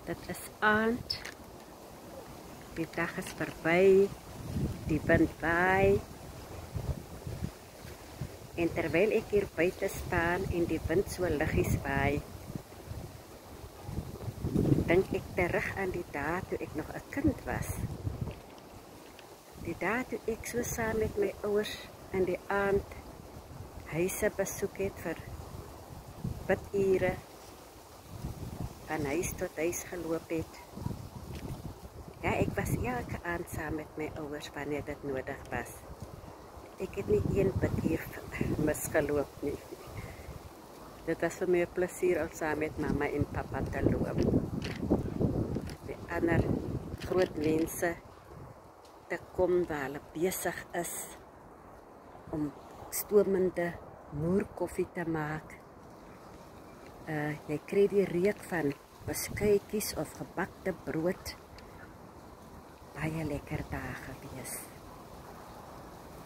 Dit is aand, die dag is verby, die wind waai. En terwyl ek hier buite staan en die wind so liggies waai, dink ek terug aan die dae toe ek nog 'n kind was. Die dae toe ek so saam met my ouers in die aand huise besoek het vir bidure, van huis tot huis geloop het. Ja, ek was elke aand saam met my ouers wanneer dit nodig was. Ek het nie een biduur misgeloop nie. Dit was vir my 'n plesier om saam met mamma en pappa te loop. Die ander groot mense te kom waar hulle besig is om stoomende moerkoffie te maak. Jy kry die reuk van beskuitjies of gebakte brood. Baie lekker dae gewees.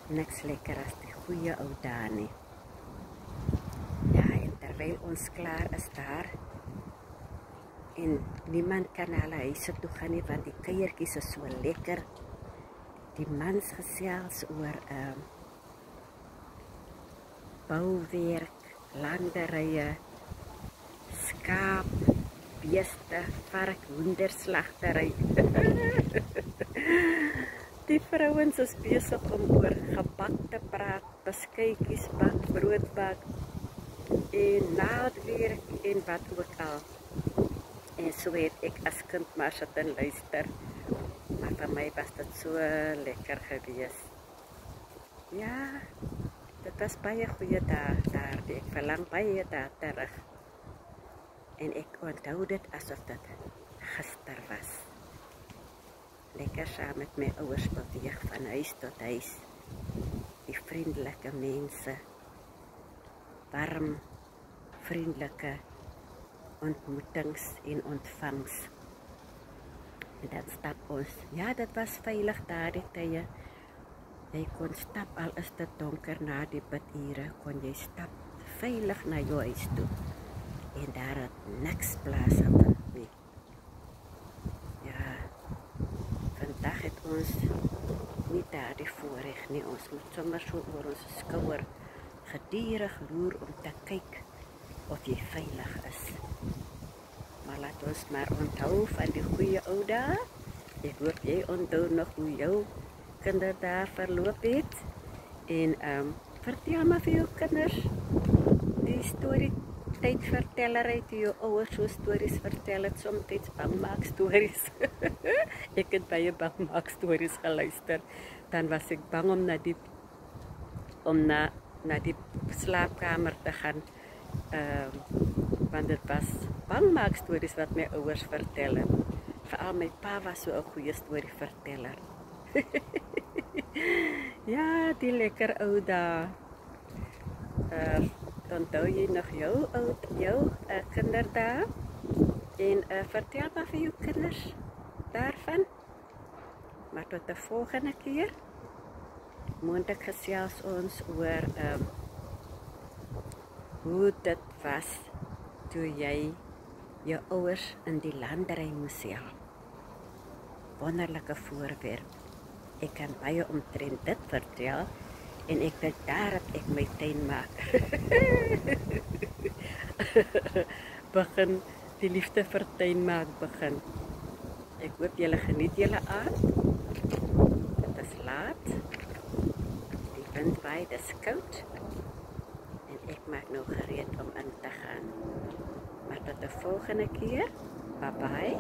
Niks lekker as die goeie ou dae nie. Ja, en terwyl ons klaar is daar en niemand kan na hulle huise toe gaan nie, want die kuiertjies is so lekker. Die mans gesels oor bouwerk, landerye, skaap, beeste, vark, hoenderslagtery. Die vrouens is besig om oor gebak te praat, beskuitjies bak, brood bak en naaldwerk en wat ook al. En so het ek as kind maar sit en luister. Maar vir my was dit so lekker gewees. Ja, dit was baie goeie dae daar. Ek verlang baie dae terug. En ek onthou dit asof dit gister was. Lekker saam met my ouers beweeg van huis tot huis. Die vriendelike mense. Warm, vriendelike ontmoetings en ontvangs. En dan stap ons. Ja, dit was veilig daardie tye. Jy kon stap, al is dit donker na die bidure, kon jy stap veilig na jou huis toe. En daar het niks plaas op dit nie. Ja, vandag het ons nie daardie voorreg nie. Ons moet sommer so oor ons skouer gedurig roer om te kyk of jy veilig is. Maar laat ons maar onthou van die goeie ou dae. Ek hoop jy onthou nog hoe jou kinderdae verloop het. En vertel maar vir jou kinders die storie tydvertellerry toe jou ouers so stories vertel het, soms bangmaak stories. Ek het baie bangmaak stories geluister. Dan was ek bang om na die slaapkamer te gaan. Want dit was bangmaak stories wat my ouers vertel het. Veral my pa was so 'n goeie storieverteller. Ja, die lekker ou dae. Onthou jy nog jou kinderdae? En vertel maar vir jou kinders daarvan. Maar tot 'n volgende keer. Moontlik gesels ons oor hoe dit was toe jy jou ouers in die landery moes help. Wonderlike voorwerp. Ek kan baie omtrent dit vertel. En ek dink daar het ek my tuin maak. Begin, die liefde vir tuin maak begin. Ek hoop julle geniet julle aand. Dit is laat. Die wind waai, dit is koud. En ek maak nou gereed om in te gaan. Maar tot de volgende keer. Bye bye.